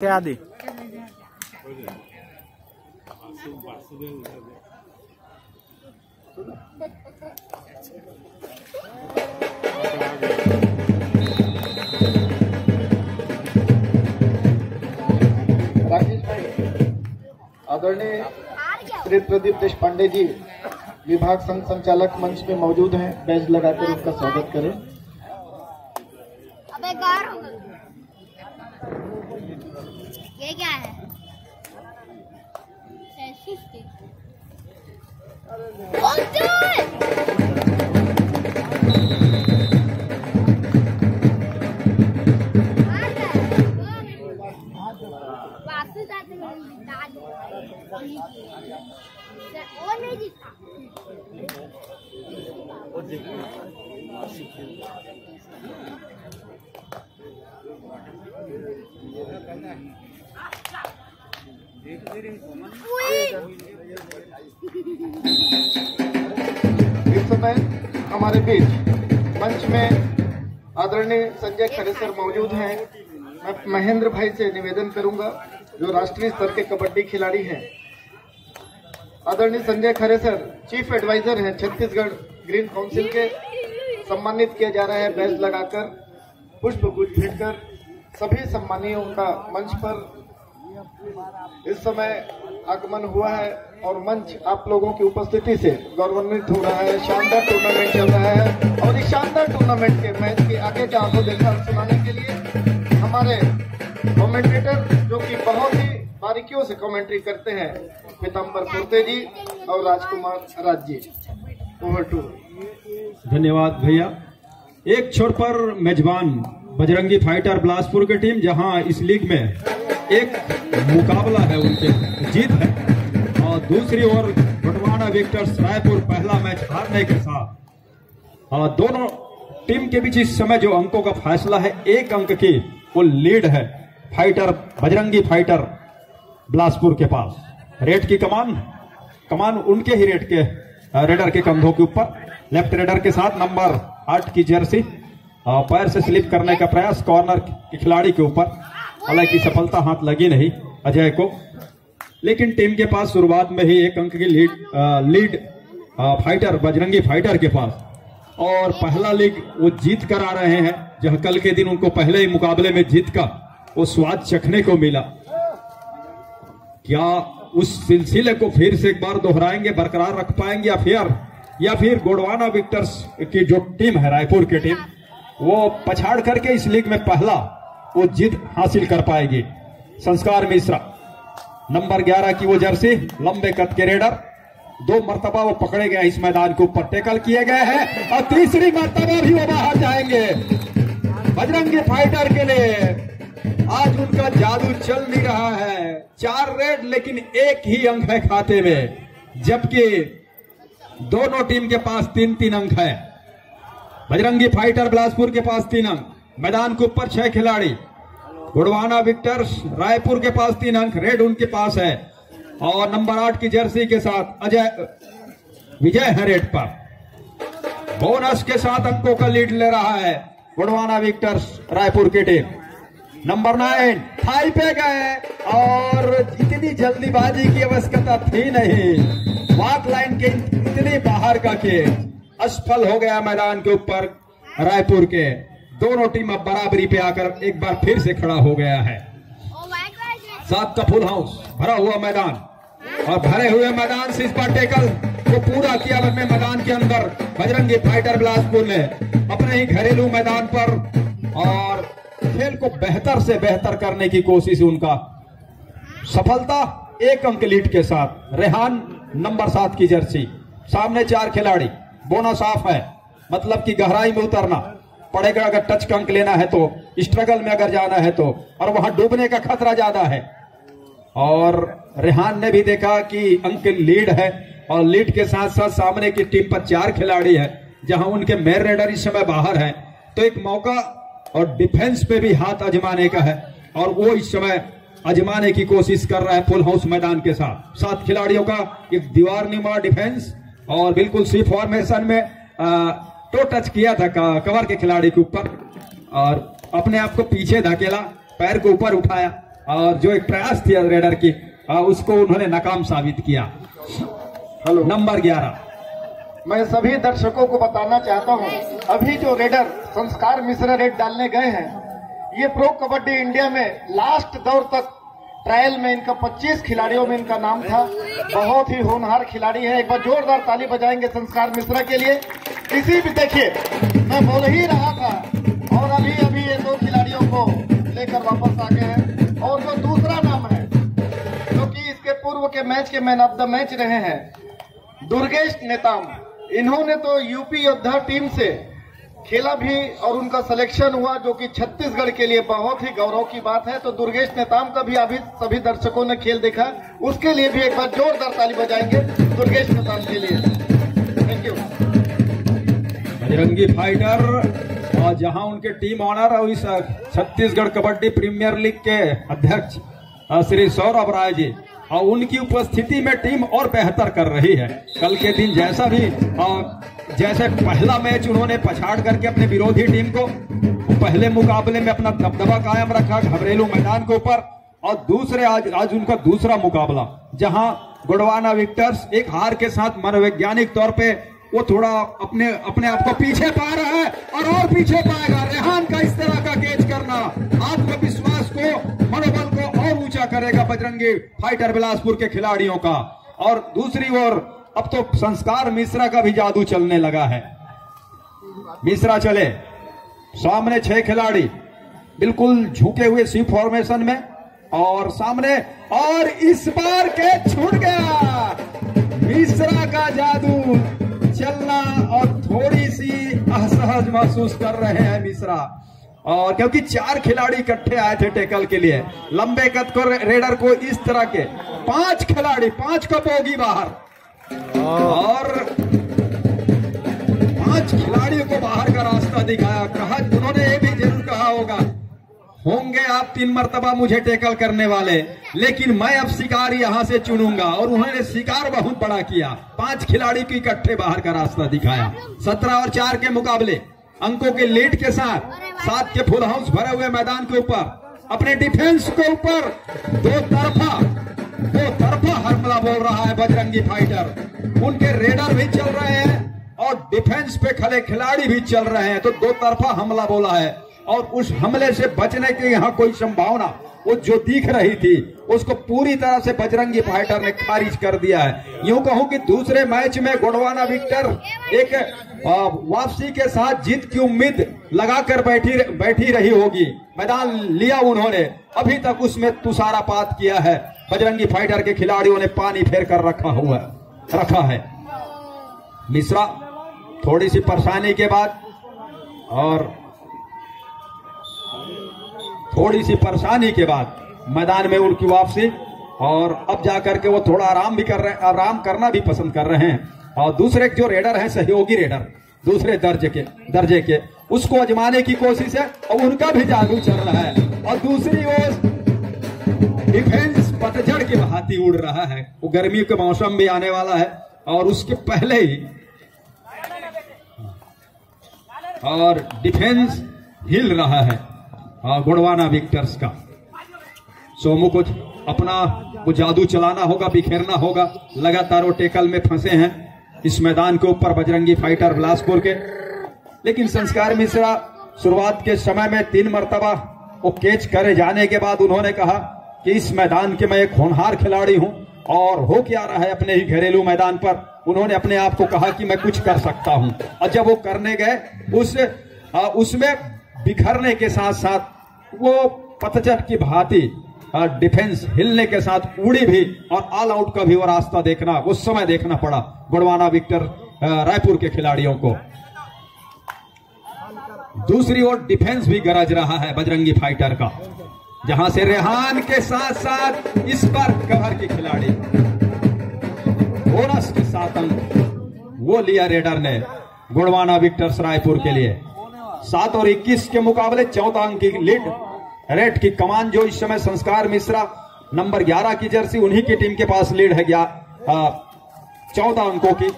क्या दी राकेश भाई, आदरणीय श्री प्रदीप देशपांडे जी विभाग संघ संचालक मंच में मौजूद हैं। बैज लगाकर उनका स्वागत करें। अबे गार हो गया। ये क्या है? सेल्सियस के। वो नहीं जीता। इस समय हमारे बीच मंच में आदरणीय संजय खरे सर मौजूद हैं। मैं महेंद्र भाई से निवेदन करूंगा, जो राष्ट्रीय स्तर के कबड्डी खिलाड़ी हैं। आदरणीय संजय खरे सर चीफ एडवाइजर हैं छत्तीसगढ़ ग्रीन काउंसिल के, सम्मानित किया जा रहा है बैज लगाकर, पुष्प गुच्छ भेंटकर। सभी सम्मानियों का मंच पर इस समय आगमन हुआ है और मंच आप लोगों की उपस्थिति से गौरवान्वित हो रहा है। शानदार टूर्नामेंट चल रहा है और इस शानदार टूर्नामेंट के मैच के आगे का आंखों देखा सुनाने के लिए हमारे कमेंटेटर जो कि बहुत ही बारीकियों से कमेंट्री करते हैं, पीताम्बर कुर्ते जी और राजकुमार राज जी। Over to. धन्यवाद भैया। एक छोर पर मेजबान बजरंगी फाइटर बिलासपुर की टीम, जहां इस लीग में एक मुकाबला है, उनके जीत है, और दूसरी ओर गोंडवाना विक्टर्स रायपुर पहला मैच हारने के साथ। और दोनों टीम के बीच इस समय जो अंकों का फैसला है, एक अंक की वो लीड है फाइटर बजरंगी फाइटर बिलासपुर के पास। रेड की कमान उनके ही रेड के रेडर के कंधों के ऊपर, लेफ्ट रेडर के साथ नंबर 8 की जर्सी, पैर से स्लिप करने का प्रयास कॉर्नर के खिलाड़ी के ऊपर, हालांकि सफलता हाथ लगी नहीं अजय को, लेकिन टीम के पास शुरुआत में ही एक अंक की लीड फाइटर बजरंगी फाइटर के पास। और पहला लीग वो जीत कर आ रहे हैं, जहां कल के दिन उनको पहले ही मुकाबले में जीत का वो स्वाद चखने को मिला। क्या उस सिलसिले को फिर से एक बार दोहराएंगे, बरकरार रख पाएंगे, या फिर गोंडवाना विक्टर्स की जो टीम है रायपुर की टीम, वो पछाड़ करके इस लीग में पहला वो जीत हासिल कर पाएगी। संस्कार मिश्रा नंबर 11 की वो जर्सी, लंबे कद के रेडर, 2 मर्तबा वो पकड़े गए इस मैदान के ऊपर, टैकल किए गए हैं और तीसरी मर्तबा भी वो बाहर जाएंगे। बजरंगी फाइटर के लिए आज उनका जादू चल नहीं रहा है। 4 रेड लेकिन एक ही अंक है खाते में, जबकि दोनों टीम के पास 3-3 अंक है। बजरंगी फाइटर बिलासपुर के पास 3 अंक, मैदान के ऊपर 6 खिलाड़ी। गोंडवाना विक्टर्स रायपुर के पास 3 अंक, रेड उनके पास है, और नंबर 8 की जर्सी के साथ विजय है रेड पर। बोनस के साथ अंकों का लीड ले रहा है गोंडवाना विक्टर्स रायपुर की टीम। नंबर 9 थाई पे गए और इतनी जल्दीबाजी की आवश्यकता थी नहीं, वाक लाइन के इतनी बाहर का खेल असफल हो गया मैदान के ऊपर रायपुर के। दोनों टीम अब बराबरी पे आकर एक बार फिर से खड़ा हो गया है। 7 का फुल हाउस, भरा हुआ मैदान, और भरे हुए मैदान से इस बार टेकल को पूरा किया अपने मैदान के अंदर बजरंगी फाइटर बिलासपुर ने, अपने ही घरेलू मैदान पर, और खेल को बेहतर से बेहतर करने की कोशिश उनका। सफलता 1 अंक लीड के साथ। रेहान नंबर 7 की जर्सी, सामने 4 खिलाड़ी, बोनस ऑफ है, मतलब कि गहराई में उतरना पड़ेगा अगर टच का अंक लेना है तो, स्ट्रगल में अगर जाना है तो, और वहां डूबने का खतरा ज्यादा है। और रेहान ने भी देखा कि अंक लीड है, और लीड के साथ साथ सामने की टीम पर 4 खिलाड़ी है, जहां उनके मेन रेडर इस समय बाहर है, तो एक मौका और डिफेंस पे भी हाथ आजमाने का है, और वो इस समय आजमाने की कोशिश कर रहा है फुल हाउस मैदान के साथ। 7 खिलाड़ियों का एक दीवार नुमा डिफेंस, और बिल्कुल सी फॉर्मेशन में टो टच किया था कवर के खिलाड़ी के ऊपर, और अपने आप को पीछे धकेला, पैर को ऊपर उठाया और जो एक प्रयास थी रेडर की उसको उन्होंने नाकाम साबित किया। Hello, number 11। मैं सभी दर्शकों को बताना चाहता हूं, अभी जो रेडर संस्कार मिश्रा रेड डालने गए हैं, ये प्रो कबड्डी इंडिया में लास्ट दौर तक ट्रायल में इनका 25 खिलाड़ियों में इनका नाम था। बहुत ही होनहार खिलाड़ी है। एक बार जोरदार ताली बजाएंगे संस्कार मिश्रा के लिए। इसी भी देखिए, मैं बोल ही रहा था और अभी अभी ये 2 खिलाड़ियों को लेकर वापस आ गए हैं। और जो दूसरा नाम है, जो कि इसके पूर्व के मैच के मैन ऑफ द मैच रहे हैं, दुर्गेश नेताम। इन्होंने तो यूपी योद्धा टीम से खेला भी और उनका सिलेक्शन हुआ, जो कि छत्तीसगढ़ के लिए बहुत ही गौरव की बात है। तो दुर्गेश नेताम का भी अभी सभी दर्शकों ने खेल देखा, उसके लिए भी एक बार जोरदार ताली बजाएंगे दुर्गेश नेताम के लिए। Thank you. बजरंगी फाइटर और जहां उनके टीम ऑनर और इस छत्तीसगढ़ कबड्डी प्रीमियर लीग के अध्यक्ष श्री सौरभ राय जी, और उनकी उपस्थिति में टीम और बेहतर कर रही है। कल के दिन जैसा भी जैसे पहला मैच उन्होंने पछाड़ करके अपने विरोधी टीम को पहले मुकाबले में अपना दबदबा कायम रखा घबरेलू मैदान के ऊपर, और दूसरे आज उनका दूसरा मुकाबला जहां गोंडवाना विक्टर्स एक हार के साथ मनोवैज्ञानिक तौर पे वो थोड़ा अपने आप को पीछे पा रहा है और पीछे पाएगा। रेहान का इस तरह का कैच करना आत्मविश्वास को, मनोबल को और ऊंचा करेगा बजरंगी फाइटर बिलासपुर के खिलाड़ियों का। और दूसरी ओर अब तो संस्कार मिश्रा का भी जादू चलने लगा है। मिश्रा चले, सामने 6 खिलाड़ी बिल्कुल झुके हुए सी फॉर्मेशन में, और सामने, और इस बार कैच छूट गया। मिश्रा का जादू चलना, और थोड़ी सी असहज महसूस कर रहे हैं मिश्रा, और क्योंकि 4 खिलाड़ी इकट्ठे आए थे टेकल के लिए। लंबे कद को रेडर को इस तरह के 5 खिलाड़ी, 5 का बोगी बाहर, और 5 खिलाड़ियों को बाहर का रास्ता दिखाया। कहा, उन्होंने ये भी जरूर कहा होगा, होंगे आप 3 मर्तबा मुझे टेकल करने वाले, लेकिन मैं अब शिकार यहां से चुनूंगा। और उन्होंने शिकार बहुत बड़ा किया, 5 खिलाड़ी को इकट्ठे बाहर का रास्ता दिखाया। 17 और 4 के मुकाबले अंकों के लीड के साथ 7 के फुल हाउस भरे हुए मैदान के ऊपर अपने डिफेंस के ऊपर दो तरफा हमला बोल रहा है बजरंगी फाइटर। उनके रेडर भी चल रहे हैं और डिफेंस पे खड़े खिलाड़ी भी चल रहे हैं, तो 2 तरफा हमला बोला है। और उस हमले से बचने की यहाँ कोई संभावना वो जो दिख रही थी, उसको पूरी तरह से बजरंगी फाइटर ने खारिज कर दिया है। यूं कहूं कि दूसरे मैच में गोंडवाना विक्टर एक वापसी के साथ जीत की उम्मीद लगाकर बैठी रही होगी। मैदान लिया उन्होंने, अभी तक उसमें तुषारापात किया है। बजरंगी फाइटर के खिलाड़ियों ने पानी फेर कर रखा है। मिश्रा थोड़ी सी परेशानी के बाद और थोड़ी सी परेशानी के बाद मैदान में उनकी वापसी, और अब जाकर के वो थोड़ा आराम करना भी पसंद कर रहे हैं। और दूसरे जो रेडर हैं, सहयोगी रेडर दूसरे दर्जे के उसको आजमाने की कोशिश है, और उनका भी जादू चल रहा है। और दूसरी ओर डिफेंस पतझड़ की भांति उड़ रहा है। वो गर्मी के मौसम भी आने वाला है, और उसके पहले ही और डिफेंस हिल रहा है गोंडवाना विक्टर्स का। सोमू को अपना वो जादू चलाना होगा, बिखेरना होगा। लगातार वो टेकल में फंसे हैं इस मैदान के ऊपर बजरंगी फाइटर बिलासपुर के। लेकिन संस्कार मिश्रा शुरुआत के समय में 3 मर्तबा वो कैच करे जाने के बाद उन्होंने कहा कि इस मैदान के मैं एक होनहार खिलाड़ी हूं, और हो क्या रहा है अपने ही घरेलू मैदान पर। उन्होंने अपने आप को कहा कि मैं कुछ कर सकता हूं, और जब वो करने गए उसमें बिखरने के साथ साथ वो पतझड़ की भांति डिफेंस हिलने के साथ उड़ी भी, और ऑल आउट का भी वो रास्ता देखना, उस समय देखना पड़ा गोंडवाना विक्टर रायपुर के खिलाड़ियों को। दूसरी ओर डिफेंस भी गरज रहा है बजरंगी फाइटर का, जहां से रेहान के साथ साथ इस बार कवर के खिलाड़ी बोनस के 7 अंक वो लिया रेडर ने गोंडवाना विक्टर्स रायपुर के लिए। 7 और 21 के मुकाबले 14 अंक की लीड। रेड की कमान जो इस समय संस्कार मिश्रा नंबर 11 की जर्सी, उन्हीं की टीम के पास लीड है 14 अंकों की।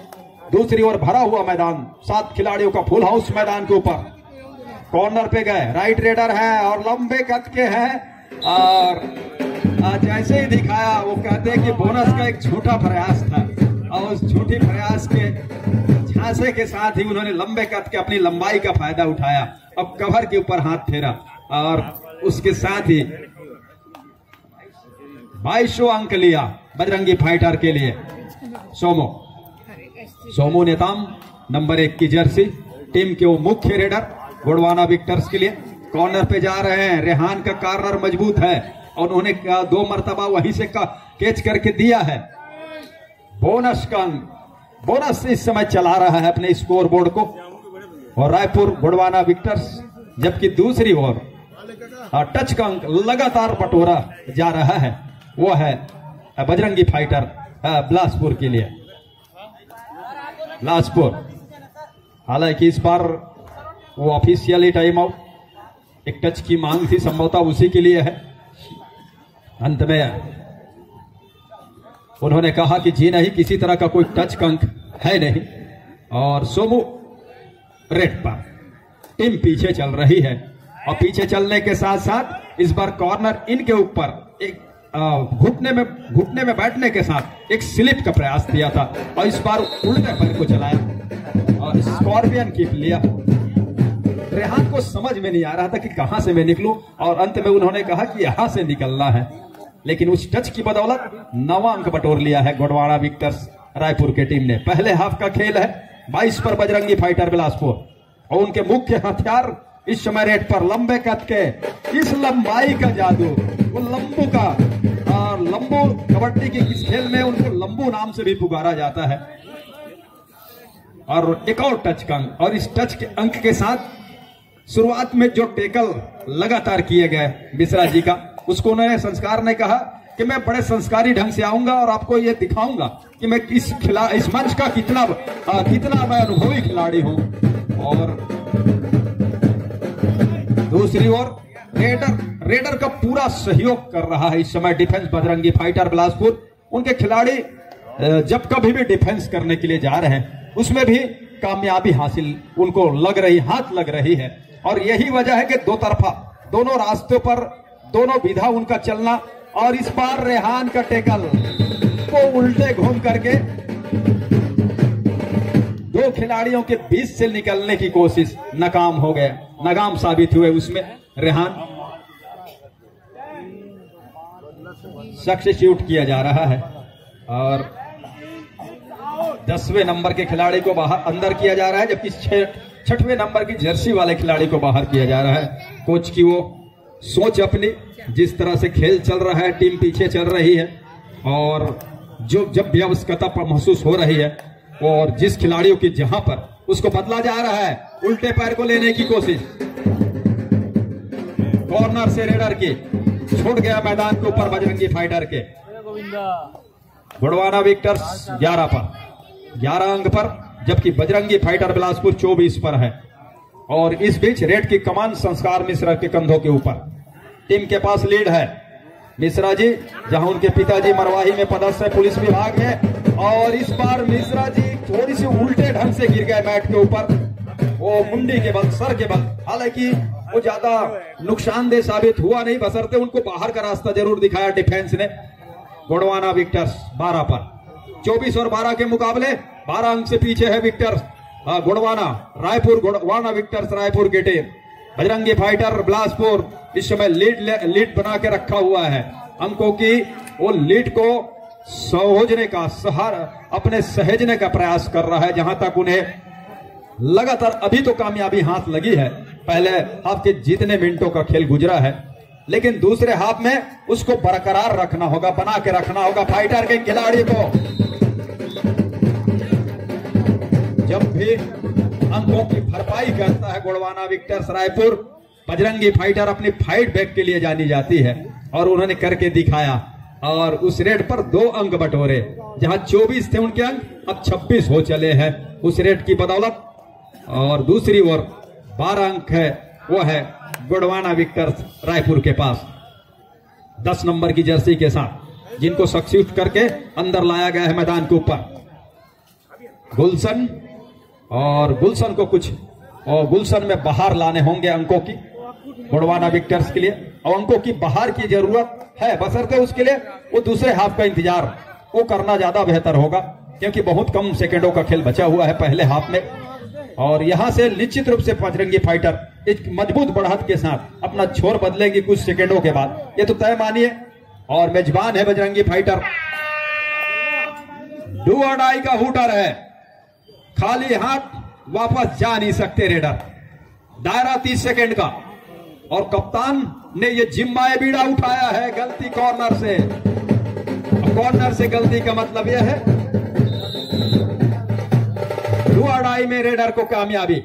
दूसरी ओर भरा हुआ मैदान, 7 खिलाड़ियों का फुल हाउस मैदान के ऊपर। कॉर्नर पे गए, राइट रेडर है और लंबे कद के हैं, और जैसे ही दिखाया वो कहते हैं कि बोनस का एक झूठा प्रयास था और उस झूठी प्रयास के झांसे के साथ ही उन्होंने लंबे कद के अपनी लंबाई का फायदा उठाया। अब कवर के ऊपर हाथ फेरा और उसके साथ ही 2200 अंक लिया बजरंगी फाइटर के लिए। सोमो नेताम नंबर 1 की जर्सी, टीम के वो मुख्य रेडर गोंडवाना विक्टर्स के लिए। कॉर्नर पे जा रहे हैं, रेहान का कॉर्नर मजबूत है और उन्होंने 2 मरतबा वहीं से कैच करके दिया है। बोनस का अंक, बोनस इस समय चला रहा है अपने स्कोर बोर्ड को और रायपुर गोंडवाना विक्टर्स, जबकि दूसरी ओर टच का अंक लगातार बटोरा जा रहा है, वो है बजरंगी फाइटर बिलासपुर के लिए। बिलासपुर हालांकि इस बार वो ऑफिशियली टाइम आउट, एक टच की मांग थी, संभवतः उसी के लिए है। अंत में उन्होंने कहा कि जी नहीं, किसी तरह का कोई टच का अंक है नहीं। और सोमू रेड पर, टीम पीछे चल रही है और पीछे चलने के साथ साथ इस बार कॉर्नर इनके ऊपर एक घुटने में बैठने के साथ एक स्लिप का प्रयास किया था और इस बार उल्टे पैर को चलाया और स्कॉर्पियन किक लिया। रेहान को समझ में नहीं आ रहा था कि कहां से मैं निकलूं और अंत में उन्होंने कहा कि यहां से निकलना है, लेकिन उस टच की बदौलत 9 अंक बटोर लिया है गोंडवाना विक्टर्स रायपुर के टीम ने। पहले हाफ का खेल है 22 पर बजरंगी फाइटर बिलासपुर और उनके मुख्य हथियार इस समय रेड पर लंबे कद के, इस लंबाई का जादू, वो लंबू का, और लंबू कबड्डी के इस खेल में उनको लंबू नाम से भी पुकारा जाता है। और एक और टच का अंक, और इस टच के अंक के साथ शुरुआत में जो टेकल लगातार किए गए मिश्रा जी का, उसको उन्होंने संस्कार ने कहा कि मैं बड़े संस्कारी ढंग से आऊंगा और आपको ये दिखाऊंगा कि मैं इस मंच का कितना मैं अनुभवी खिलाड़ी हूं। और दूसरी ओर रेडर का पूरा सहयोग कर रहा है इस समय डिफेंस बजरंगी फाइटर बिलासपुर। उनके खिलाड़ी जब कभी भी डिफेंस करने के लिए जा रहे हैं उसमें भी कामयाबी हासिल उनको हाथ लग रही है और यही वजह है कि दो तरफा, दोनों रास्तों पर, दोनों विधा उनका चलना। और इस बार रेहान का टेकल को उल्टे घूम करके 2 खिलाड़ियों के बीच से निकलने की कोशिश नाकाम साबित हुए। उसमें रेहान सब्स्टिट्यूट किया जा रहा है और 10वें नंबर के खिलाड़ी को बाहर अंदर किया जा रहा है, जबकि 6वें नंबर की जर्सी वाले खिलाड़ी को बाहर किया जा रहा है। कोच की वो सोच अपनी, जिस तरह से खेल चल रहा है, टीम पीछे चल रही है और जब व्यवस्था महसूस हो रही है और जिस खिलाड़ियों की जहां पर उसको बदला जा रहा है, उल्टे पैर को लेने की कोशिश। कॉर्नर से रेडर की छूट गया मैदान के ऊपर बजरंगी फाइटर के। गोंडवाना विक्टर्स 11 अंक पर, जबकि बजरंगी फाइटर बिलासपुर 24 पर है। और इस बीच रेड की कमान संस्कार मिश्रा के कंधों के ऊपर। टीम के पास लीड है मिश्रा जी, जहां उनके पिताजी मरवाही में पदस्थ है पुलिस विभाग में। और इस बार मिश्रा जी थोड़ी सी उल्टे ढंग से गिर गए मैट के ऊपर, वो मुंडी के बल, सर के बल। हालांकि वो ज्यादा नुकसानदेह साबित हुआ नहीं, बशर्ते उनको बाहर का रास्ता जरूर दिखाया डिफेंस ने। गोंडवाना विक्टर्स 12 पर, 24 और 12 के मुकाबले 12 अंक से पीछे है विक्टर्स गोंडवाना विक्टर्स रायपुर के टीम। बजरंगी फाइटर बिलासपुर इस समय लीड बना के रखा हुआ है अंकों की। वो लीड को सहोजने का, अपने सहेजने का प्रयास कर रहा है, जहां तक उन्हें लगातार अभी तो कामयाबी हाथ लगी है। पहले हाफ के जितने मिनटों का खेल गुजरा है, लेकिन दूसरे हाफ में उसको बरकरार रखना होगा, बना के रखना होगा फाइटर के खिलाड़ी को। जब भी अंकों की भरपाई करता है गोंडवाना विक्टर्स रायपुर, बजरंगी फाइटर अपनी फाइट बैक के लिए जानी जाती है और उन्होंने करके दिखाया। और उस रेड पर 2 अंक बटोरे, जहां 24 थे उनके अंक, अब 26 हो चले हैं उस रेड की बदौलत। और दूसरी ओर 12 अंक है, वो है गोंडवाना विक्टर्स रायपुर के पास 10 नंबर की जर्सी के साथ, जिनको सब्स्टिट्यूट करके अंदर लाया गया है मैदान के ऊपर। गुलशन को कुछ, और गुलशन में बाहर लाने होंगे अंकों की गोंडवाना विक्टर्स के लिए। और अंकों की बाहर की जरूरत है, बशर्ते उसके लिए वो दूसरे हाफ का इंतजार वो करना ज्यादा बेहतर होगा, क्योंकि बहुत कम सेकंडों का खेल बचा हुआ है पहले हाफ में। और यहां से निश्चित रूप से बजरंगी फाइटर एक मजबूत बढ़त के साथ अपना छोर बदलेगी कुछ सेकंडों के बाद, ये तो तय मानिए। और मेजबान है बजरंगी फाइटर, डू और डाई का हुटर है, खाली हाथ वापस जा नहीं सकते रेडर। दायरा 30 सेकंड का, और कप्तान ने ये जिम्मा बीड़ा उठाया है गलती कॉर्नर से। कॉर्नर से गलती का मतलब यह है डू और डाई में रेडर को कामयाबी।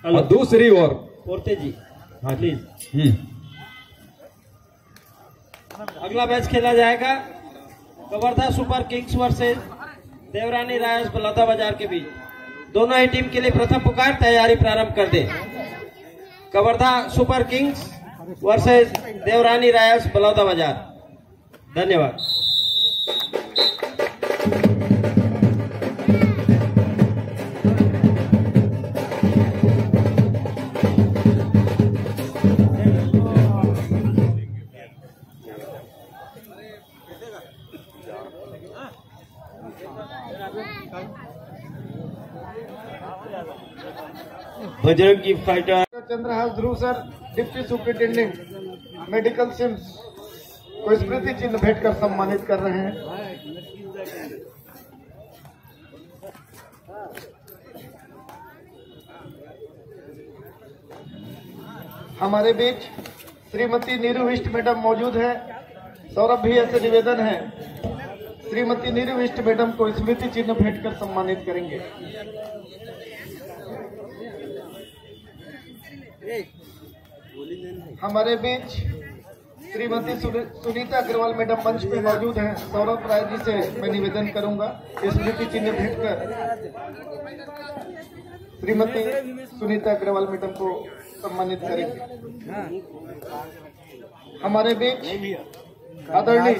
और दूसरी ओर पोर्ते जी, हाँ प्लीज। अगला मैच खेला जाएगा Kawardha Super Kings versus Devrani Royals Baloda बाजार के बीच। दोनों ही टीम के लिए प्रथम पुकार, तैयारी प्रारंभ कर दे। Kawardha Super Kings versus Devrani Royals Baloda Bazar. धन्यवाद। Bajrangi fighter Chandrahas Dhruv sir, deputy superintendent medical CIMS को स्मृति चिन्ह भेंट कर सम्मानित कर रहे हैं। हमारे बीच श्रीमती नीरू विष्ट मैडम मौजूद है। सौरभ भैया से निवेदन है, श्रीमती नीरू विष्ट मैडम को स्मृति चिन्ह भेंट कर सम्मानित करेंगे। हमारे बीच श्रीमती सुनीता अग्रवाल मैडम मंच पे मौजूद हैं। सौरभ राय जी से मैं निवेदन करूंगा स्मृति चिन्ह भेंट कर श्रीमती सुनीता अग्रवाल मैडम को सम्मानित करेंगे। हमारे बीच आदरणीय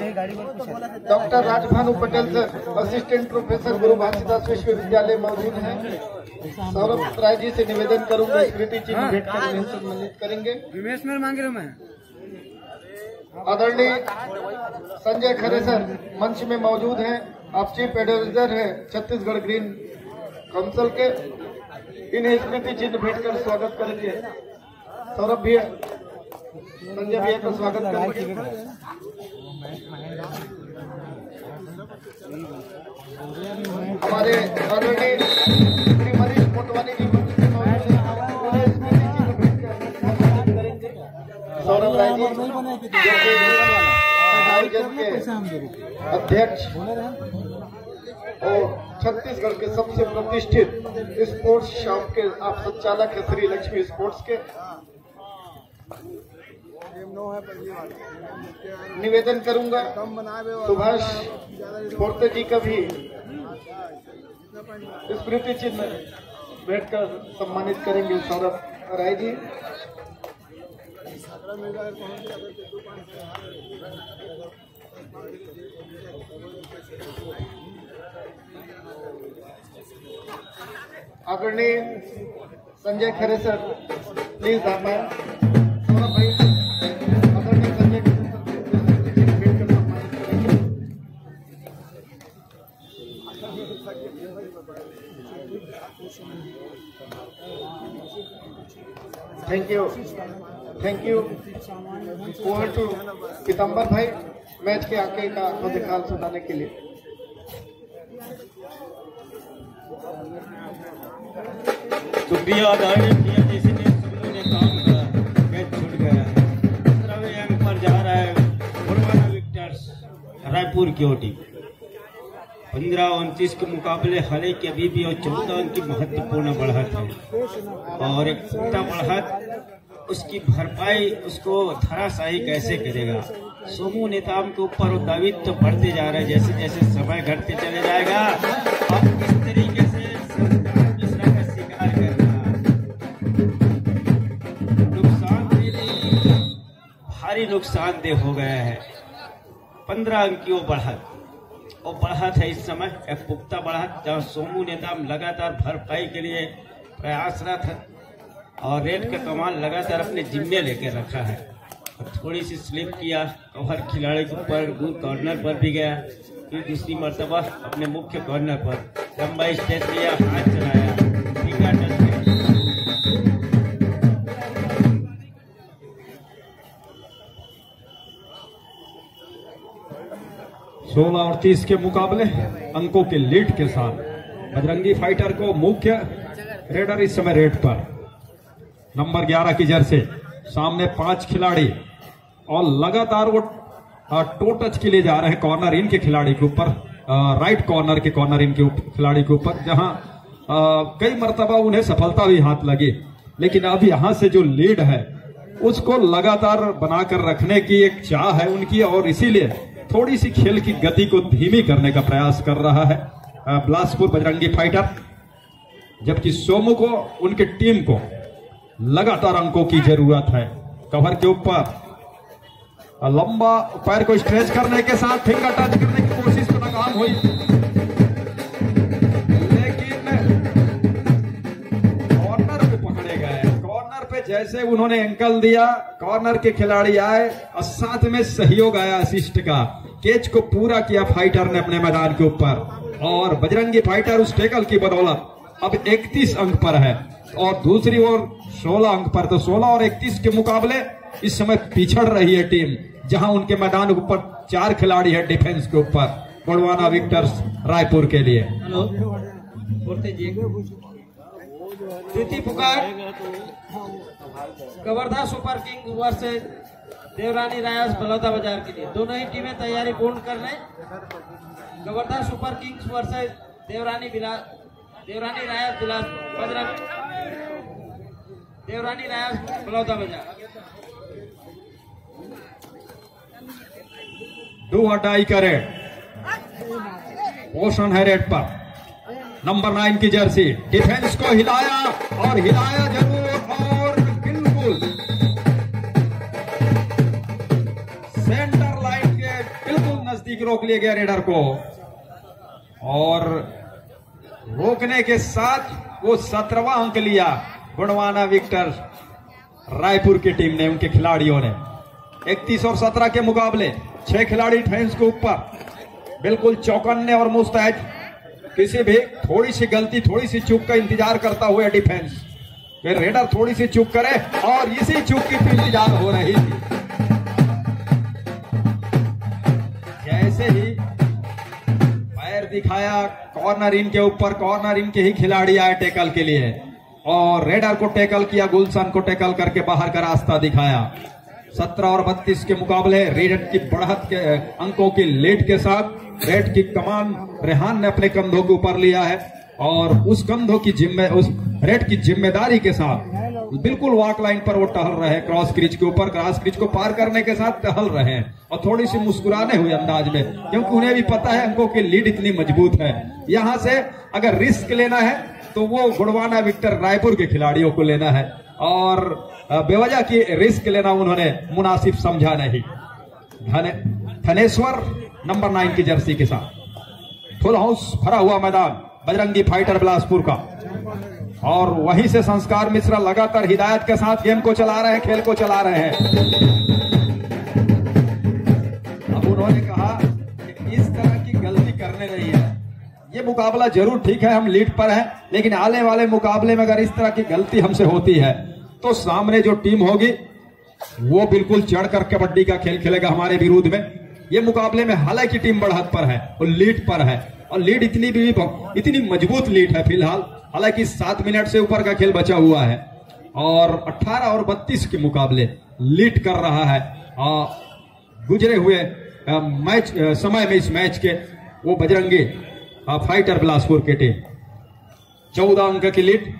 doctor Rajbhanu Patel sir, assistant professor गुरु घासीदास विश्वविद्यालय मौजूद हैं। सौरभ राय जी से निवेदन करूंगा स्मृति चिन्ह भेंट कर उन्हें सम्मानित करेंगे। आदरणीय संजय खरे सर मंच में मौजूद हैं। आप चीफ एडवाइजर हैं छत्तीसगढ़ ग्रीन काउंसिल के, इन्हें स्मृति चिन्ह भेंट कर स्वागत करेंगे। सौरभ भैया, संजय भैया का स्वागत करेंगे। हमारे आदरणीय श्री मनीष मोटवानी जी मंच में मौजूद हैं, उन्हें स्मृति चिन्ह भेंट कर सम्मानित करेंगे। सौरभ राय जी जो आयोजन के अध्यक्ष और छत्तीसगढ़ के सबसे प्रतिष्ठित स्पोर्ट्स शॉप के आप संचालक है श्री लक्ष्मी स्पोर्ट्स के। निवेदन करूंगा सुभाष पोर्ते जी का भी स्मृति चिन्ह भेंट कर सम्मानित करेंगे सौरभ राय जी। आदरणीय संजय खरे सर प्लीज आप सौरभ भाई, आदरणीय संजय खरे सर भेंट कर सम्मानित करेंगे। Thank you over to Pitambar भाई मैच के आगे का खुदिखाल सुनाने के लिए। शुक्रिया अदानी किया जिसने सब ने काम करा, मैच छूट गया है। 15वें अंक पर जा रहा है फुरवाना विक्टर्स रायपुर की ओर टीम। 15-29 के मुकाबले हाल के अभी भी और 14 अंक की महत्वपूर्ण बढ़त है, और एक छोटा बढ़त उसकी भरपाई उसको धराशायी कैसे करेगा। सोमू नेताम के ऊपर वो दावित्व तो बढ़ते जा रहे हैं, जैसे जैसे समय घटते चले जाएगा अब किस तरीके से दूसरा का शिकार करना, नुकसानदेह भारी नुकसानदेह हो गया है। 15 अंक की वो बढ़त है इस समय, एक पुख्ता बढ़त जहाँ सोमू नेताम लगातार भरपाई के लिए प्रयासरत है और रेड का कमान लगातार अपने जिम्मे लेकर रखा है। थोड़ी सी स्लिप किया, कवर खिलाड़ी के ऊपर दूर कॉर्नर पर भी गया, फिर दूसरी मर्तबा अपने मुख्य कॉर्नर पर लंबा स्टेप लिया, हाथ चलाया, फिंगर टच किया। 16 और 30 के मुकाबले अंकों के लीड के साथ बजरंगी फाइटर को मुख्य रेडर इस समय रेड पर नंबर 11 की जर्सी, सामने 5 खिलाड़ी और लगातार वो टो टच के लिए जा रहे हैं कॉर्नर इन के खिलाड़ी के ऊपर, राइट कॉर्नर के कॉर्नर इन के खिलाड़ी के ऊपर, जहां कई मर्तबा उन्हें सफलता भी हाथ लगी, लेकिन अब यहां से जो लीड है उसको लगातार बनाकर रखने की एक चाह है उनकी, और इसीलिए थोड़ी सी खेल की गति को धीमी करने का प्रयास कर रहा है बिलासपुर बजरंगी फाइटर, जबकि सोमू को उनके टीम को लगातार अंकों की जरूरत है। कवर के ऊपर लंबा पैर को स्ट्रेच करने के साथ फिंगर टच करने की कोशिश तो नाकाम हुई, लेकिन कॉर्नर पे पकड़े गए। कॉर्नर पे जैसे उन्होंने एंकल दिया, कॉर्नर के खिलाड़ी आए और साथ में सहयोग आया असिस्ट का, कैच को पूरा किया फाइटर ने अपने मैदान के ऊपर, और बजरंगी फाइटर उस टेकल की बदौलत अब 31 अंक पर है और दूसरी ओर 16 अंक पर। तो 16 और 31 के मुकाबले इस समय पिछड़ रही है टीम, जहां उनके मैदान के ऊपर 4 खिलाड़ी है डिफेंस के ऊपर गोंडवाना विक्टर्स रायपुर के लिए। द्वितीय पुकार कवर्धा सुपर किंग्स वर्सेस देवरानी रायस बलौदा बाजार के लिए, दोनों ही टीमें तैयारी पूर्ण कर रहे हैं। कवर्धा सुपर किंग्स वर्सेस देवरानी रायस देवरानी रायस बलौदा बाजार। डू और डाई का रेड, पोषण है रेड पर, नंबर 9 की जर्सी, डिफेंस को हिलाया और हिलाया जरूर और बिल्कुल सेंटर लाइन के बिल्कुल नजदीक रोक लिया गया रेडर को, और रोकने के साथ वो 17वां अंक लिया गोंडवाना विक्टर्स रायपुर की टीम ने, उनके खिलाड़ियों ने। 31 और 17 के मुकाबले 6 खिलाड़ी डिफेंस के ऊपर बिल्कुल चौकन्ने और मुस्तैद, किसी भी थोड़ी सी गलती, थोड़ी सी चूक का इंतजार करता हुआ डिफेंस, फिर रेडर थोड़ी सी चूक करे और इसी चूक की इंतजार हो रही थी। जैसे ही पैर दिखाया कॉर्नर इन के ऊपर, कॉर्नर इन के ही खिलाड़ी आए टेकल के लिए और रेडर को टेकल किया, गुलशन को टेकल करके बाहर का रास्ता दिखाया। 17 और 32 के मुकाबले रेड की बढ़त के अंकों की लीड के साथ रेड की कमान रेहान ने अपने कंधों के ऊपर लिया है, और उस कंधों की उस रेड की जिम्मेदारी के साथ बिल्कुल वॉक लाइन पर वो टहल रहे, क्रॉस क्रीज के ऊपर, क्रॉस क्रीज को पार करने के साथ टहल रहे हैं और थोड़ी सी मुस्कुराने हुए अंदाज में, क्योंकि उन्हें भी पता है अंकों की लीड इतनी मजबूत है। यहां से अगर रिस्क लेना है तो वो गोंडवाना विक्टर रायपुर के खिलाड़ियों को लेना है, और बेवजह की रिस्क लेना उन्होंने मुनासिब समझा नहीं। धनेश्वर नंबर 9 की जर्सी के साथ फुल हाउस भरा हुआ मैदान बजरंगी फाइटर बिलासपुर का, और वहीं से संस्कार मिश्रा लगातार हिदायत के साथ गेम को चला रहे हैं, खेल को चला रहे हैं। अब उन्होंने कहा कि इस तरह की गलती करने नहीं है, ये मुकाबला जरूर ठीक है, हम लीड पर हैं, लेकिन आने वाले मुकाबले में अगर इस तरह की गलती हमसे होती है तो सामने जो टीम होगी वो बिल्कुल चढ़कर कबड्डी का खेल खेलेगा हमारे विरोध में। ये मुकाबले में हालांकि टीम बढ़त पर है और लीड पर है, और लीड इतनी मजबूत लीड है फिलहाल, हालांकि 7 मिनट से ऊपर का खेल बचा हुआ है, और 18 और 32 के मुकाबले लीड कर रहा है। गुजरे हुए मैच समय में इस मैच के वो बजरंगी फाइटर बिलासपुर की टीम 14 अंक की लीड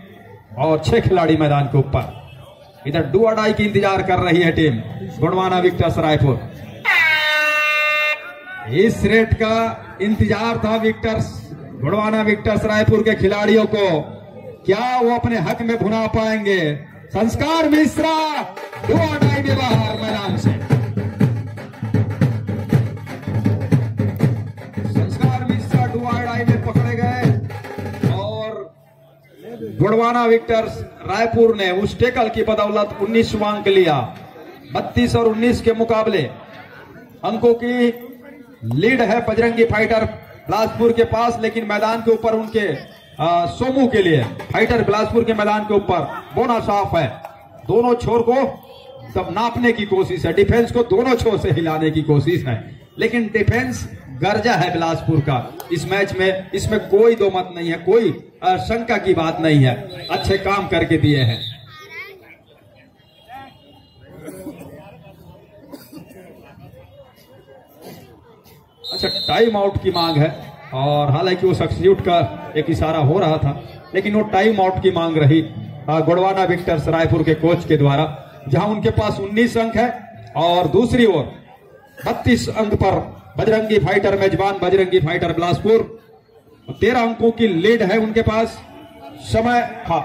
और 6 खिलाड़ी मैदान के ऊपर। इधर डू और डाई की इंतजार कर रही है टीम गोंडवाना विक्टर्स रायपुर। इस रेट का इंतजार था गोंडवाना विक्टर्स रायपुर के खिलाड़ियों को, क्या वो अपने हक में भुना पाएंगे। संस्कार मिश्रा डू और डाई में बाहर मैदान से, संस्कार मिश्रा डू और डाई में पकड़े गए, और गोंडवाना विक्टर्स रायपुर ने उस टेकल की बदौलत 19वां अंक लिया। 32 और 19 के मुकाबले अंकों की लीड है बजरंगी फाइटर बिलासपुर के पास, लेकिन मैदान के ऊपर उनके सोमू के लिए फाइटर बिलासपुर के मैदान के ऊपर बोनस ऑफ है। दोनों छोर को तब नापने की कोशिश है, डिफेंस को दोनों छोर से हिलाने की कोशिश है, लेकिन डिफेंस गर्जा है बिलासपुर का इस मैच में। इसमें कोई दो मत नहीं है, कोई शंका की बात नहीं है। अच्छे काम करके दिए हैं। अच्छा, टाइम आउट की मांग है और हालांकि वो सब्स्टिट्यूट का एक इशारा हो रहा था, लेकिन वो टाइम आउट की मांग रही गोडवाना विक्टर्स रायपुर के कोच के द्वारा, जहां उनके पास 19 अंक है और दूसरी ओर 32 अंक पर बजरंगी फाइटर मेजबान बजरंगी फाइटर बिलासपुर 13 अंकों की लीड है उनके पास समय था,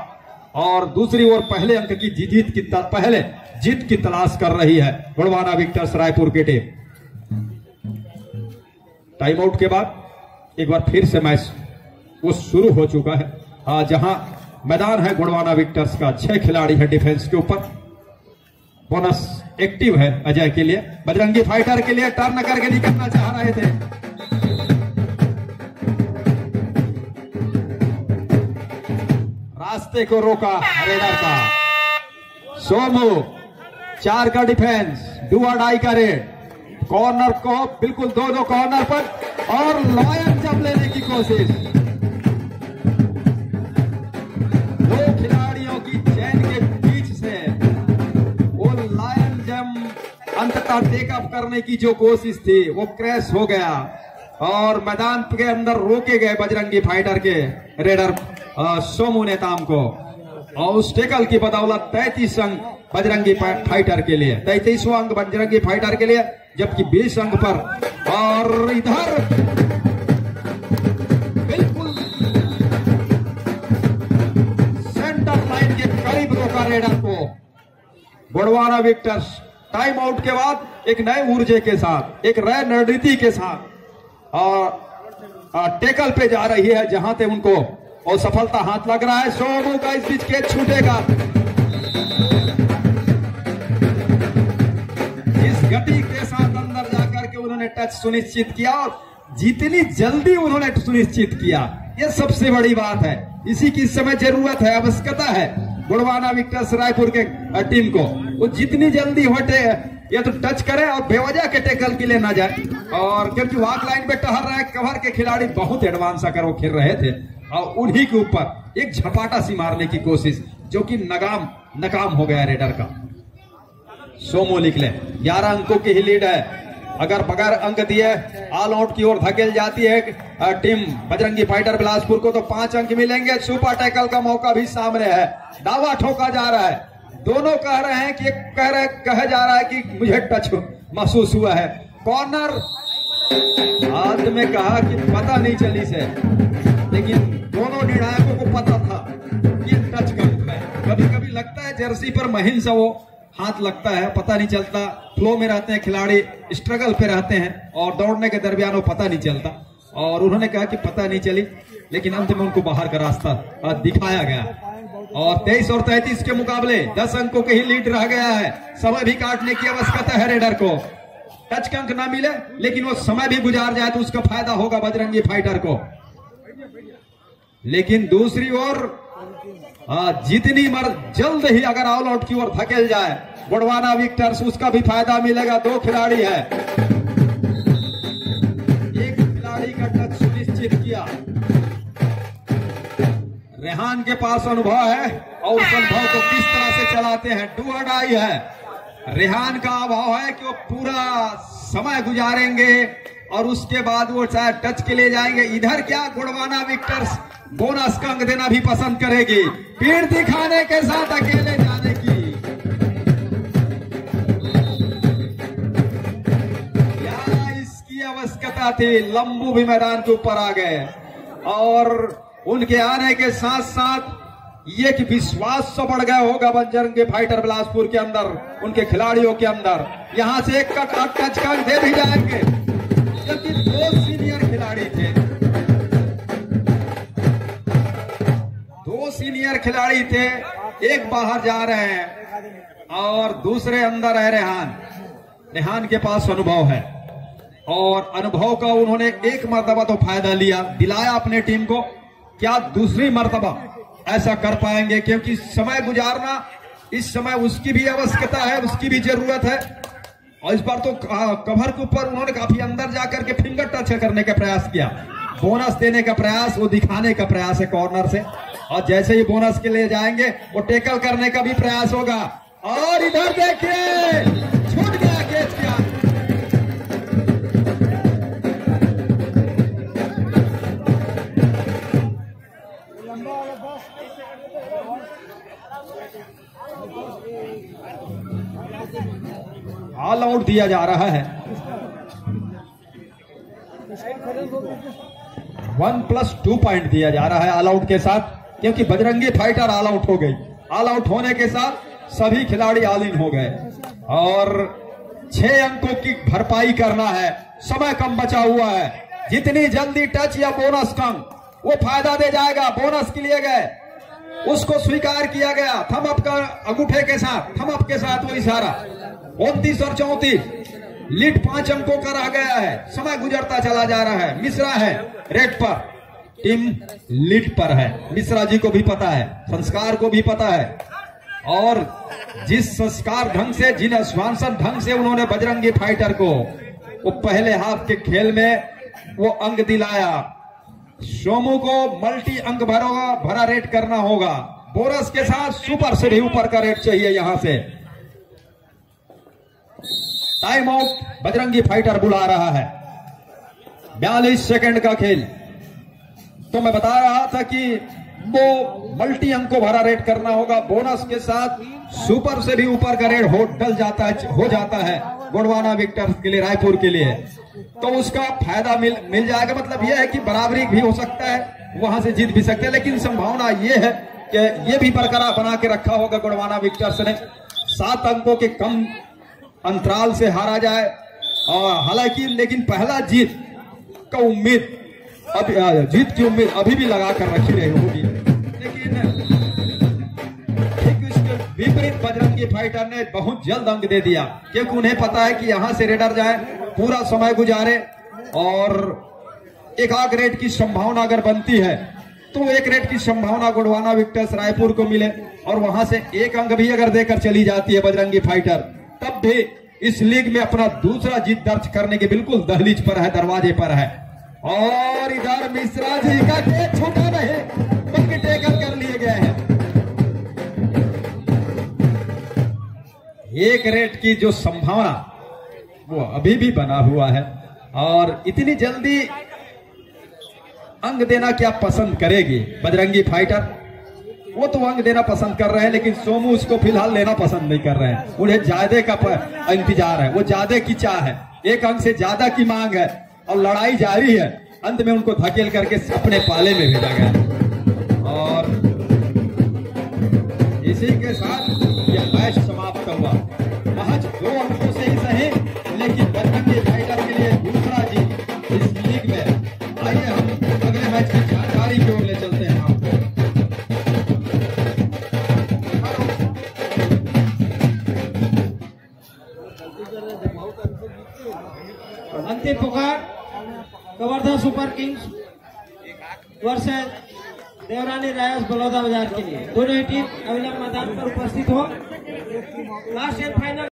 और दूसरी ओर पहले अंक की जीत की तलाश कर रही है गोडवाना विक्टर्स रायपुर की टीम। टाइम आउट के बाद एक बार फिर से मैच वो शुरू हो चुका है, जहां मैदान है गोडवाना विक्टर्स का। 6 खिलाड़ी है डिफेंस के ऊपर, बोनस एक्टिव है अजय के लिए। बजरंगी फाइटर के लिए टर्न करके निकलना चाह रहे थे, रास्ते को रोका रेडर का। सोमू 4 का डिफेंस, डू और डाई का रेड, कॉर्नर को बिल्कुल दो कॉर्नर पर और लॉयन जंप लेने की कोशिश। दो खिलाड़ियों की चैन के बीच से वो लॉयन जंप अंततः टेकअप करने की जो कोशिश थी वो क्रैश हो गया और मैदान के अंदर रोके गए बजरंगी फाइटर के रेडर सोमू नेताम को, और उस टेकल की बदौलत 33 अंक बजरंगी फाइटर के लिए, 33वां अंक बजरंगी फाइटर के लिए, जबकि 20 अंक पर। और इधर बिल्कुल सेंटर लाइन के करीब रोका रेडर को गोडवाना विक्टर्स। टाइम आउट के बाद एक नए ऊर्जा के साथ, एक नए रणनीति के साथ और टेकल पे जा रही है, जहां से उनको और सफलता हाथ लग रहा है। सोमू का इस बीच कैच छूटेगा। इस गति के साथ अंदर जाकर के उन्होंने टच सुनिश्चित किया और जितनी जल्दी उन्होंने सुनिश्चित किया, यह सबसे बड़ी बात है। इसी की इस समय जरूरत है, आवश्यकता है गोडवाना विक्टर्स रायपुर के टीम को। वो जितनी जल्दी हटे या तो टच करे और बेवजह के टेकल के लिए ना जाए, और क्योंकि वॉक लाइन पे टहल रहे कवर के खिलाड़ी बहुत एडवांस आकर वो खेल रहे थे और उन्हीं के ऊपर एक झपाटा सी मारने की कोशिश, जो कि नाकाम हो गया रेडर का। सोमू निकले, 11 अंकों की ही लीड है। अगर बगैर अंक दिए ऑल आउट की ओर धकेल जाती है टीम बजरंगी फाइटर बिलासपुर को, तो 5 अंक मिलेंगे। सुपर टैकल का मौका भी सामने है, दावा ठोका जा रहा है। दोनों कह रहे हैं कि कहा जा रहा है कि मुझे टच महसूस हुआ है। कॉर्नर हाथ में कहा कि पता नहीं चली से, लेकिन दोनों निर्णायकों को पता था कि टच का है। कभी कभी लगता है जर्सी पर महीन सा वो हाथ लगता है, पता नहीं चलता। फ्लो में रहते हैं खिलाड़ी, स्ट्रगल पे रहते हैं और दौड़ने के दरमियान वो पता नहीं चलता। और उन्होंने कहा कि पता नहीं चली, लेकिन अंत में उनको बाहर का रास्ता दिखाया गया। और 23 और 33 के मुकाबले 10 अंकों के ही लीड रह गया है। समय भी काटने की आवश्यकता है रेडर को। टच का अंक ना मिले, लेकिन वो समय भी गुजार जाए तो उसका फायदा होगा बजरंगी फाइटर को। लेकिन दूसरी ओर जितनी जल्द ही अगर ऑल आउट की ओर धकेल जाए गोडवाना विक्टर्स, उसका भी फायदा मिलेगा। 2 खिलाड़ी है, एक खिलाड़ी का टच सुनिश्चित किया। रेहान के पास अनुभव है और उस अनुभव को किस तरह से चलाते हैं, डू और डाई है। रेहान का अभाव है कि वो पूरा समय गुजारेंगे और उसके बाद वो चाहे टच के लिए जाएंगे। इधर क्या गोडवाना विक्टर्स बोनस का अंक देना भी पसंद करेगी, पीठ दिखाने के साथ अकेले जाने की। इसकी आवश्यकता थी। लंबू भी मैदान के ऊपर आ गए और उनके आने के साथ साथ ये कि विश्वास तो बढ़ गया होगा बजरंगी फाइटर बिलासपुर के अंदर, उनके खिलाड़ियों के अंदर। यहां से एक का टच का दे भी जाएंगे, जबकि 2 सीनियर खिलाड़ी थे। 2 सीनियर खिलाड़ी थे, एक बाहर जा रहे हैं। और दूसरे अंदर है रेहान। रेहान के पास अनुभव है और अनुभव का उन्होंने एक मर्तबा तो फायदा लिया, दिलाया अपने टीम को। क्या दूसरी मर्तबा ऐसा कर पाएंगे? क्योंकि समय गुजारना इस समय उसकी भी आवश्यकता है, उसकी भी जरूरत है। और इस बार तो कवर के ऊपर उन्होंने काफी अंदर जाकर के फिंगर टच करने का प्रयास किया, बोनस देने का प्रयास, वो दिखाने का प्रयास है कॉर्नर से। और जैसे ही बोनस के लिए जाएंगे वो टैकल करने का भी प्रयास होगा। और इधर देखिए, छूट गया कैच किया। ऑल आउट दिया जा रहा है। 1+2 पॉइंट दिया जा रहा है ऑल आउट के साथ, क्योंकि बजरंगी फाइटर ऑल आउट हो गई। ऑल आउट होने के साथ सभी खिलाड़ी ऑल इन हो गए और 6 अंकों की भरपाई करना है। समय कम बचा हुआ है, जितनी जल्दी टच या बोनस कम वो फायदा दे जाएगा। बोनस के लिए गए, उसको स्वीकार किया गया थम अप का अंगूठे के साथ, थम अप के साथ वो इशारा। 29 और 34, लीड 5 अंकों का रह गया है। समय गुजरता चला जा रहा है। मिश्रा है रेड पर, टीम लीड पर है। मिश्रा जी को भी पता है, संस्कार को भी पता है, और जिस संस्कार ढंग से, जिन अनुशासन ढंग से उन्होंने बजरंगी फाइटर को वो पहले हाफ के खेल में वो अंक दिलाया। सोमू को मल्टी अंक भरा रेट करना होगा। बोनस के साथ सुपर से भी ऊपर का रेट चाहिए। यहां से टाइम आउट बजरंगी फाइटर बुला रहा है। 42 सेकंड का खेल। तो मैं बता रहा था कि वो मल्टी अंक को भरा रेट करना होगा। बोनस के साथ सुपर से भी ऊपर का रेट हो जाता है गोंडवाना विक्टर्स के लिए, रायपुर के लिए। तो उसका फायदा मिल जाएगा। मतलब यह है कि बराबरी भी हो सकता है, वहां से जीत भी सकते हैं, लेकिन संभावना यह है कि यह भी बरकरार बना के रखा होगा गोंडवाना विक्टर्स ने। 7 अंकों के कम अंतराल से हारा जाए। और हालांकि लेकिन पहला जीत का उम्मीद, जीत की उम्मीद अभी भी लगा कर रखी रही होगी। लेकिन ठीक इसके विपरीत बजरंगी फाइटर ने बहुत जल्द अंक दे दिया, क्योंकि उन्हें पता है कि यहां से रेडर जाए, पूरा समय गुजारे और एक आग रेट की संभावना अगर बनती है तो 1 रेट की संभावना गोंडवाना विक्टर्स रायपुर को मिले। और वहां से 1 अंक भी अगर देकर चली जाती है बजरंगी फाइटर, तब भी इस लीग में अपना दूसरा जीत दर्ज करने के बिल्कुल दहलीज पर है, दरवाजे पर है। और इधर मिश्रा जी का कैच छूटा नहीं, बल्कि टैकल कर लिए गए हैं। 1 रेट की जो संभावना वो अभी भी बना हुआ है। और इतनी जल्दी अंक देना क्या पसंद करेगी बजरंगी फाइटर? वो तो अंक देना पसंद कर रहे हैं, लेकिन सोमू उसको फिलहाल लेना पसंद नहीं कर रहे हैं। उन्हें ज्यादा का इंतजार है, वो ज्यादा की चाह है, 1 अंक से ज्यादा की मांग है और लड़ाई जारी है। अंत में उनको धकेल करके अपने पाले में भेजा गया और इसी के साथ यह मैच समाप्त हुआ। महज 2 अंकों से ही सही, लेकिन बजरंगी फाइटर के लिए दूसरा जीत इस लीग में। आइए हम अगले मैच की जानकारी की ओर ले चलते हैं आपको। अंतिम पुकार कवर्धा सुपर किंग्स वर्सेस देवरानी रायस बलौदा बाजार के लिए। दोनों ही टीम अविलंब मैदान पर उपस्थित हो। Last and final